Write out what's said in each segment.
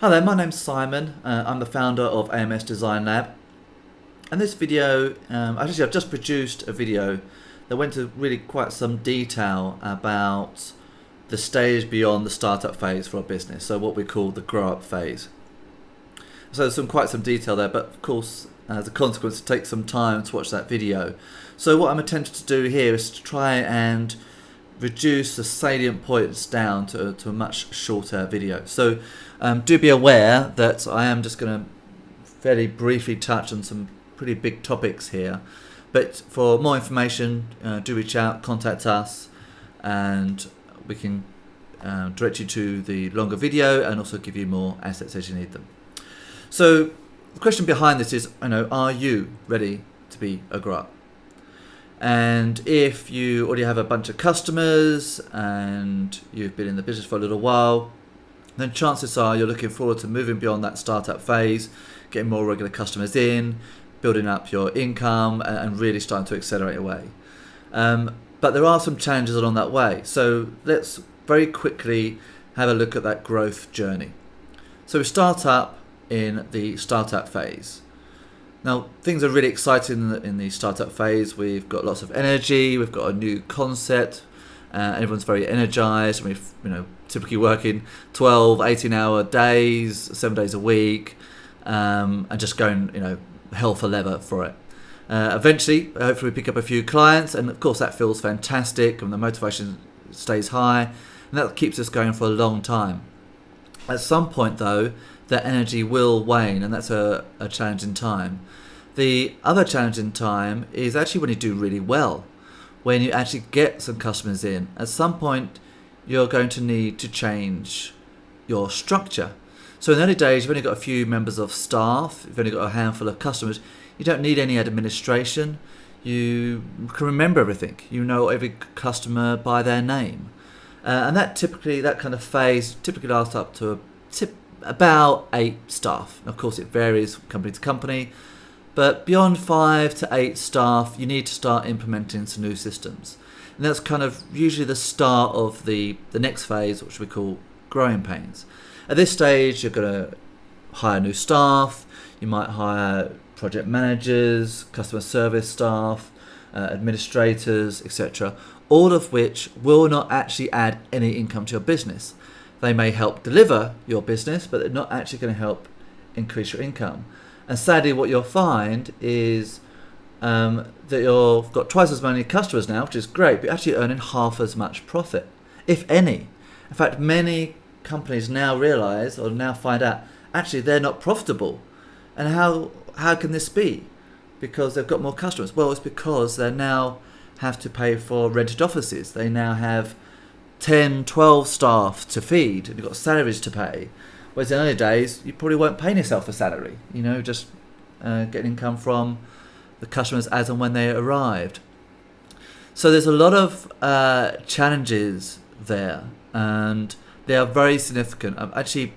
Hi there, my name's Simon. I'm the founder of AMS-DesignLab. And this video, I've just produced a video that went into really quite some detail about the stage beyond the startup phase for a business, so what we call the grow-up phase. So there's quite some detail there, but of course, as a consequence, it takes some time to watch that video. So what I'm attempting to do here is to try and reduce the salient points down to a much shorter video. So do be aware that I am just going to fairly briefly touch on some pretty big topics here, but for more information, do reach out, contact us, and we can direct you to the longer video and also give you more assets as you need them. So the question behind this is, are you ready to be a grow-up? And if you already have a bunch of customers and you've been in the business for a little while, then chances are you're looking forward to moving beyond that startup phase, getting more regular customers in, building up your income, and really starting to accelerate away. But there are some challenges along that way. So let's very quickly have a look at that growth journey. So we start up in the startup phase. Now, things are really exciting in the startup phase. We've got lots of energy, we've got a new concept, everyone's very energized, and we've typically working 12, 18-hour days, 7 days a week, and just going hell for leather for it. Eventually, hopefully we pick up a few clients, and of course that feels fantastic, and the motivation stays high, and that keeps us going for a long time. At some point though, that energy will wane, and that's a challenging time. The other challenging time is actually when you do really well, when you actually get some customers in. At some point, you're going to need to change your structure. So in the early days, you've only got a few members of staff, you've only got a handful of customers, you don't need any administration, you can remember everything, you know every customer by their name. And that kind of phase typically lasts up to about 8 staff. Of course, it varies company to company, but beyond 5 to 8 staff, you need to start implementing some new systems. And that's kind of usually the start of the next phase, which we call growing pains. At this stage, you're going to hire new staff, you might hire project managers, customer service staff, administrators, etc., all of which will not actually add any income to your business. They may help deliver your business, but they're not actually going to help increase your income. And sadly, what you'll find is that you've got twice as many customers now, which is great, but you're actually earning half as much profit, if any. In fact, many companies now realize or now find out actually they're not profitable. And how can this be? Because they've got more customers. Well, it's because they now have to pay for rented offices. They now have 10, 12 staff to feed, and you've got salaries to pay. Whereas in early days, you probably weren't paying yourself a salary, just getting income from the customers as and when they arrived. So there's a lot of challenges there, and they are very significant. I actually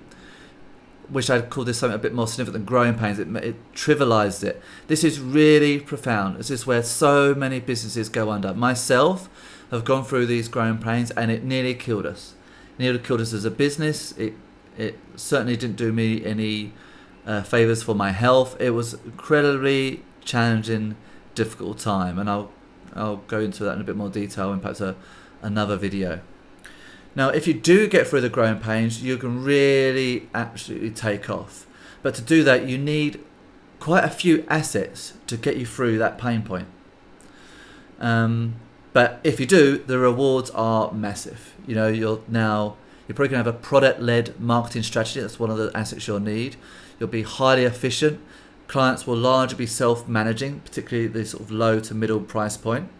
wish I'd called this something a bit more significant than growing pains. It trivialized it. This is really profound. This is where so many businesses go under. Myself have gone through these growing pains, and it nearly killed us. It nearly killed us as a business. It certainly didn't do me any favors for my health. It was incredibly challenging, difficult time, and I'll go into that in a bit more detail in perhaps another video. Now, if you do get through the growing pains, you can really absolutely take off. But to do that, you need quite a few assets to get you through that pain point. But if you do, the rewards are massive. You're probably going to have a product-led marketing strategy. That's one of the assets you'll need. You'll be highly efficient. Clients will largely be self-managing, particularly the sort of low to middle price point.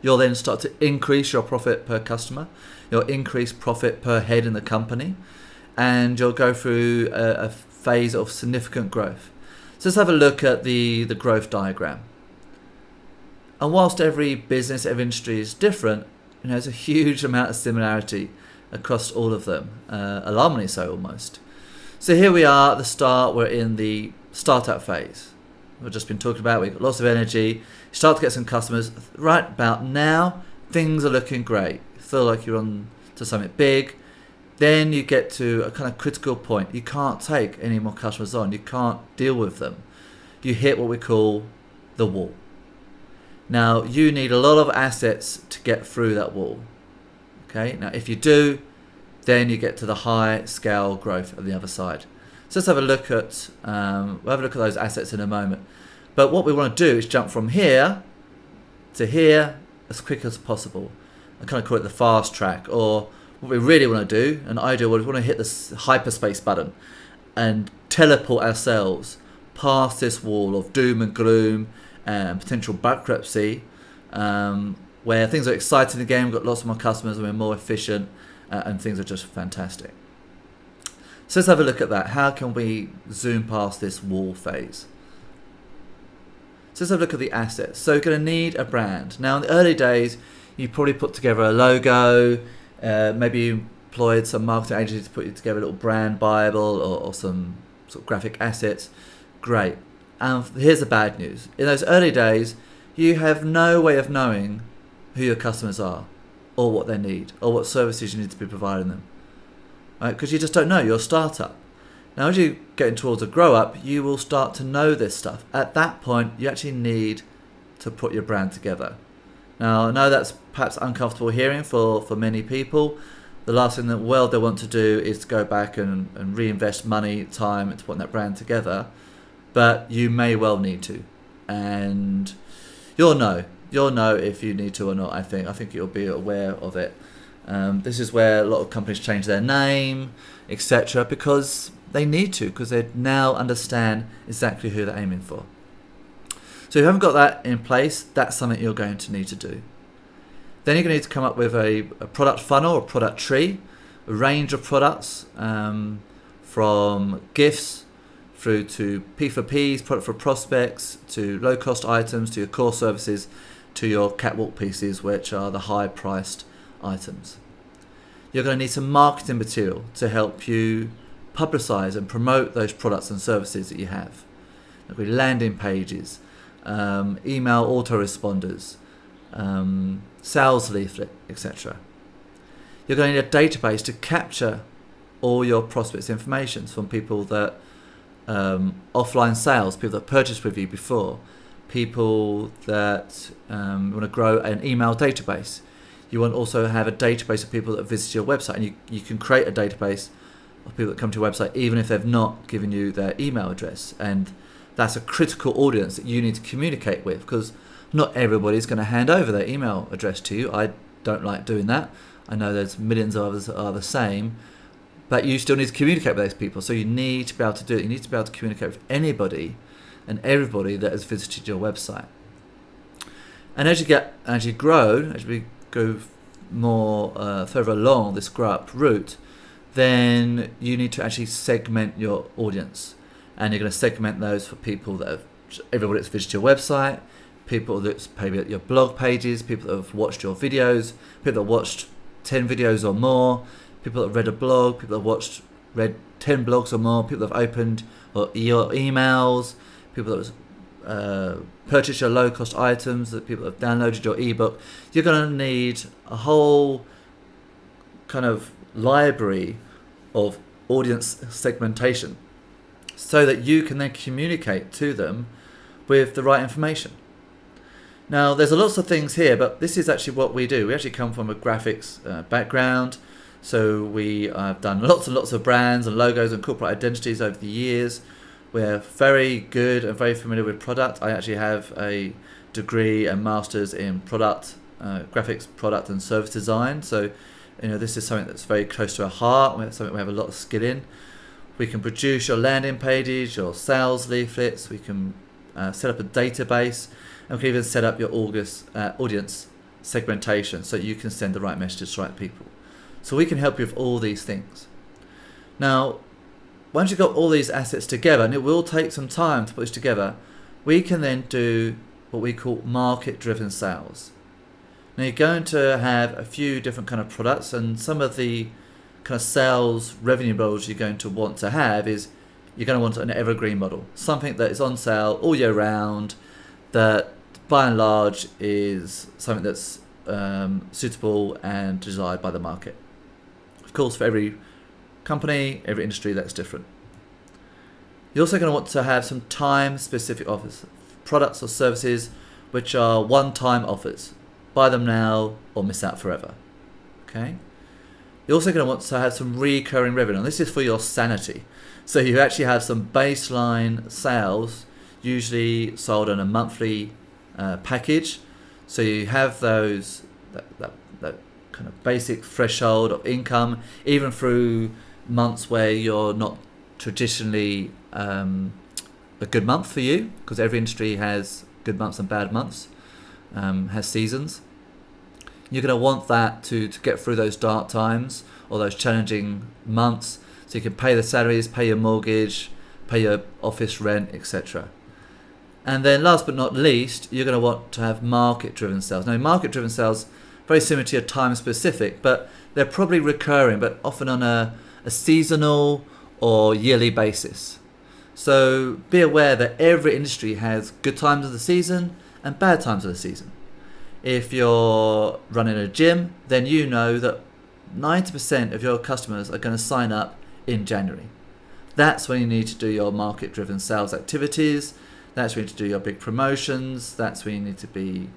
You'll then start to increase your profit per customer. You'll increase profit per head in the company. And you'll go through a phase of significant growth. So let's have a look at the growth diagram. And whilst every business, every industry is different, there's a huge amount of similarity across all of them, alarmingly so almost. So here we are at the start, we're in the startup phase. We've just been talking about, we've got lots of energy, you start to get some customers. Right about now, things are looking great. You feel like you're on to something big, then you get to a kind of critical point. You can't take any more customers on. You can't deal with them. You hit what we call the wall. Now, you need a lot of assets to get through that wall. Okay, now if you do, then you get to the high scale growth on the other side. So let's have a look at those assets in a moment. But what we want to do is jump from here to here as quick as possible. I kind of call it the fast track, or what we really want to do, an ideal one, we want to hit this hyperspace button and teleport ourselves past this wall of doom and gloom and potential bankruptcy, where things are exciting again, we've got lots more customers and we're more efficient, and things are just fantastic. So let's have a look at that. How can we zoom past this wall phase? So let's have a look at the assets. So you're going to need a brand. Now in the early days, you probably put together a logo, maybe you employed some marketing agency to put together a little brand bible or some sort of graphic assets. Great. And here's the bad news. In those early days, you have no way of knowing who your customers are, or what they need, or what services you need to be providing them. Right? Because you just don't know. You're a startup. Now, as you get towards a grow up, you will start to know this stuff. At that point, you actually need to put your brand together. Now, I know that's perhaps uncomfortable hearing for many people. The last thing in the world they want to do is to go back and reinvest money, time into putting that brand together. But you may well need to. And you'll know if you need to or not. I think you'll be aware of it. This is where a lot of companies change their name, etc., because they need to, because they now understand exactly who they're aiming for. So if you haven't got that in place, that's something you're going to need to do. Then you're going to need to come up with a product funnel or product tree, a range of products, from gifts through to P4Ps, product for prospects, to low-cost items, to your core services, to your catwalk pieces, which are the high-priced items. You're going to need some marketing material to help you publicize and promote those products and services that you have. There'll be landing pages, email autoresponders, sales leaflet, etc. You're going to need a database to capture all your prospects' information from people that offline sales, people that purchased with you before, people that want to grow an email database. You want to also have a database of people that visit your website, and you can create a database of people that come to your website even if they've not given you their email address. And that's a critical audience that you need to communicate with, because not everybody's going to hand over their email address to you. I don't like doing that. I know there's millions of others that are the same, but you still need to communicate with those people. So you need to be able to do it. You need to be able to communicate with anybody and everybody that has visited your website. And as you grow, as we go more further along this grow up route, then you need to actually segment your audience. And you're going to segment those for people that have, everybody that's visited your website, people that's maybe at your blog pages, people that have watched your videos, people that watched 10 videos or more, people that have read a blog, people that have read 10 blogs or more, people that have opened your emails, people that have purchased your low-cost items, that people that have downloaded your ebook. You're going to need a whole kind of library of audience segmentation so that you can then communicate to them with the right information. Now, there's lots of things here, but this is actually what we do. We actually come from a graphics background, so we have done lots and lots of brands and logos and corporate identities over the years. We're very good and very familiar with product. I actually have a degree and master's in product, graphics, product and service design. So, this is something that's very close to our heart. It's something we have a lot of skill in. We can produce your landing pages, your sales leaflets. We can set up a database, and we can even set up your audience segmentation so you can send the right messages to the right people. So we can help you with all these things. Now, once you've got all these assets together, and it will take some time to put this together, we can then do what we call market-driven sales. Now, you're going to have a few different kind of products, and some of the kind of sales revenue models you're going to want to have is you're going to want an evergreen model, something that is on sale all year round, that by and large is something that's suitable and desired by the market. Of course, for every company, every industry, that's different. You're also going to want to have some time-specific offers, products or services which are one-time offers. Buy them now or miss out forever. Okay. You're also going to want to have some recurring revenue. And this is for your sanity. So you actually have some baseline sales, usually sold on a monthly package. So you have those that kind of basic threshold of income, even through months where you're not traditionally a good month for you, because every industry has good months and bad months, has seasons. You're going to want that to get through those dark times or those challenging months, so you can pay the salaries, pay your mortgage, pay your office rent, etc. And then last but not least, you're going to want to have market-driven sales. Now, market-driven sales, very similar to your time-specific, but they're probably recurring, but often on a seasonal or yearly basis. So be aware that every industry has good times of the season and bad times of the season. If you're running a gym, then you know that 90% of your customers are going to sign up in January. That's when you need to do your market-driven sales activities. That's when you need to do your big promotions. That's when you need to be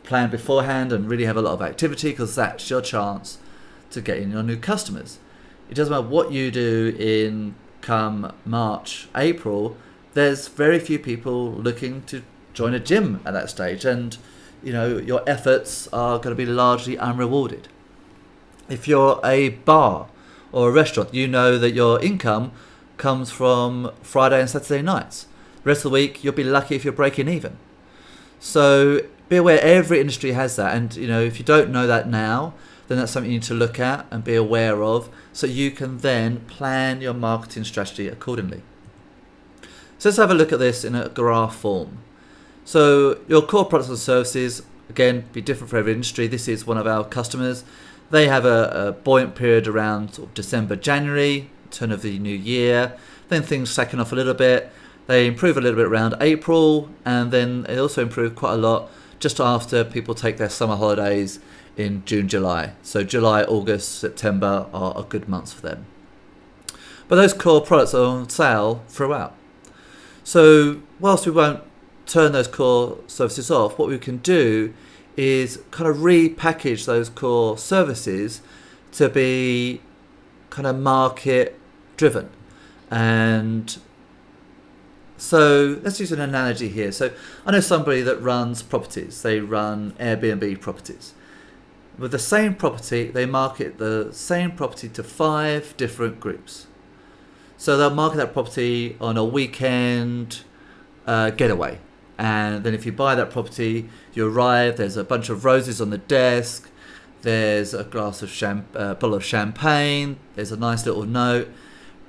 planned beforehand and really have a lot of activity, because that's your chance to get in your new customers. It doesn't matter what you do in come March, April, there's very few people looking to join a gym at that stage, and your efforts are going to be largely unrewarded. If you're a bar or a restaurant, you know that your income comes from Friday and Saturday nights. The rest of the week, you'll be lucky if you're breaking even. So be aware, every industry has that, and if you don't know that now, then that's something you need to look at and be aware of, so you can then plan your marketing strategy accordingly. So let's have a look at this in a graph form. So your core products and services, again, be different for every industry. This is one of our customers. They have a buoyant period around sort of December, January, turn of the new year. Then things slacken off a little bit. They improve a little bit around April, and then they also improve quite a lot just after people take their summer holidays in June, July. So July, August, September are good months for them. But those core products are on sale throughout. So whilst we won't turn those core services off, what we can do is kind of repackage those core services to be kind of market driven. And so let's use an analogy here. So I know somebody that runs properties. They run Airbnb properties. With the same property, they market the same property to 5 different groups. So they'll market that property on a weekend getaway. And then if you buy that property, you arrive, there's a bunch of roses on the desk, there's a glass of bottle of champagne, there's a nice little note.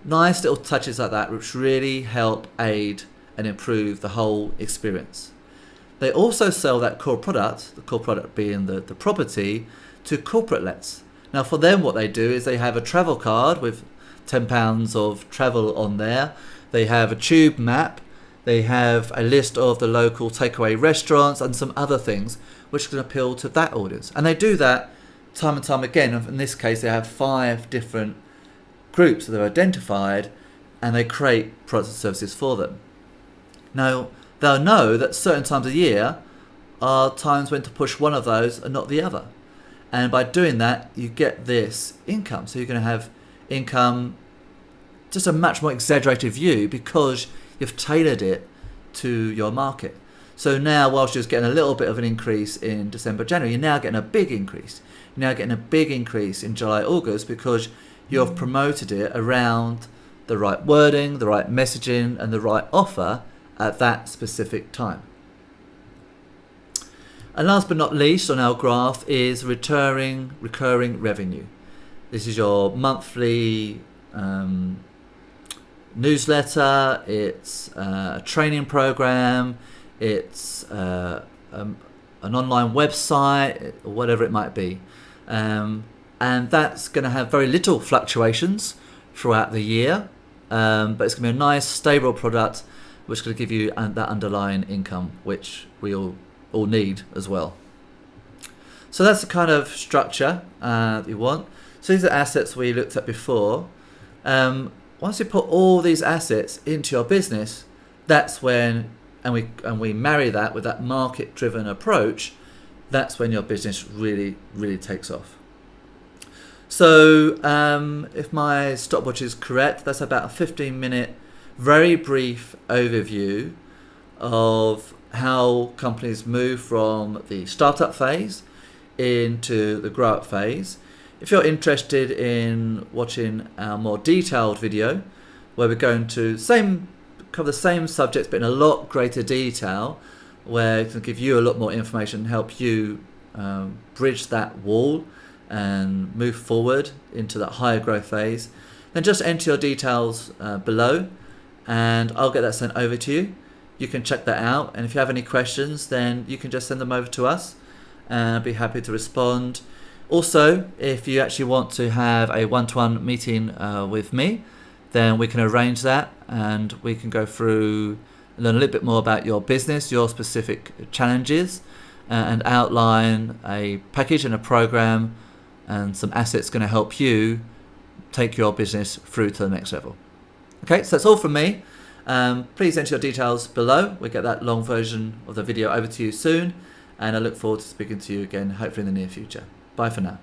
Nice little touches like that which really help aid and improve the whole experience. They also sell that core product, the core product being the property, to corporate lets. Now for them, what they do is they have a travel card with £10 of travel on there. They have a tube map. They have a list of the local takeaway restaurants and some other things which can appeal to that audience. And they do that time and time again. In this case, they have 5 different groups that they've identified, and they create products and services for them. Now, they'll know that certain times of year are times when to push one of those and not the other. And by doing that, you get this income. So you're going to have income, just a much more exaggerated view, because you've tailored it to your market. So now, whilst you're just getting a little bit of an increase in December, January, you're now getting a big increase. You're now getting a big increase in July, August, because you've promoted it around the right wording, the right messaging, and the right offer at that specific time. And last but not least on our graph is recurring revenue. This is your monthly newsletter, it's a training program, it's an online website, or whatever it might be. And that's going to have very little fluctuations throughout the year, but it's going to be a nice, stable product which is going to give you that underlying income, which we all need as well. So that's the kind of structure that you want. So these are assets we looked at before. Once you put all these assets into your business, that's when, and we marry that with that market-driven approach, that's when your business really, really takes off. So if my stopwatch is correct, that's about a 15-minute, very brief overview of how companies move from the startup phase into the grow up phase. If you're interested in watching our more detailed video, where we're going to cover the same subjects but in a lot greater detail, where it can give you a lot more information, help you bridge that wall and move forward into that higher growth phase, then just enter your details below and I'll get that sent over to you. You can check that out, and if you have any questions, then you can just send them over to us and I'll be happy to respond. Also, if you actually want to have a one-to-one meeting with me, then we can arrange that and we can go through, learn a little bit more about your business, your specific challenges, and outline a package and a program and some assets going to help you take your business through to the next level. Okay, so that's all from me. Please enter your details below. We'll get that long version of the video over to you soon, and I look forward to speaking to you again, hopefully in the near future. Bye for now.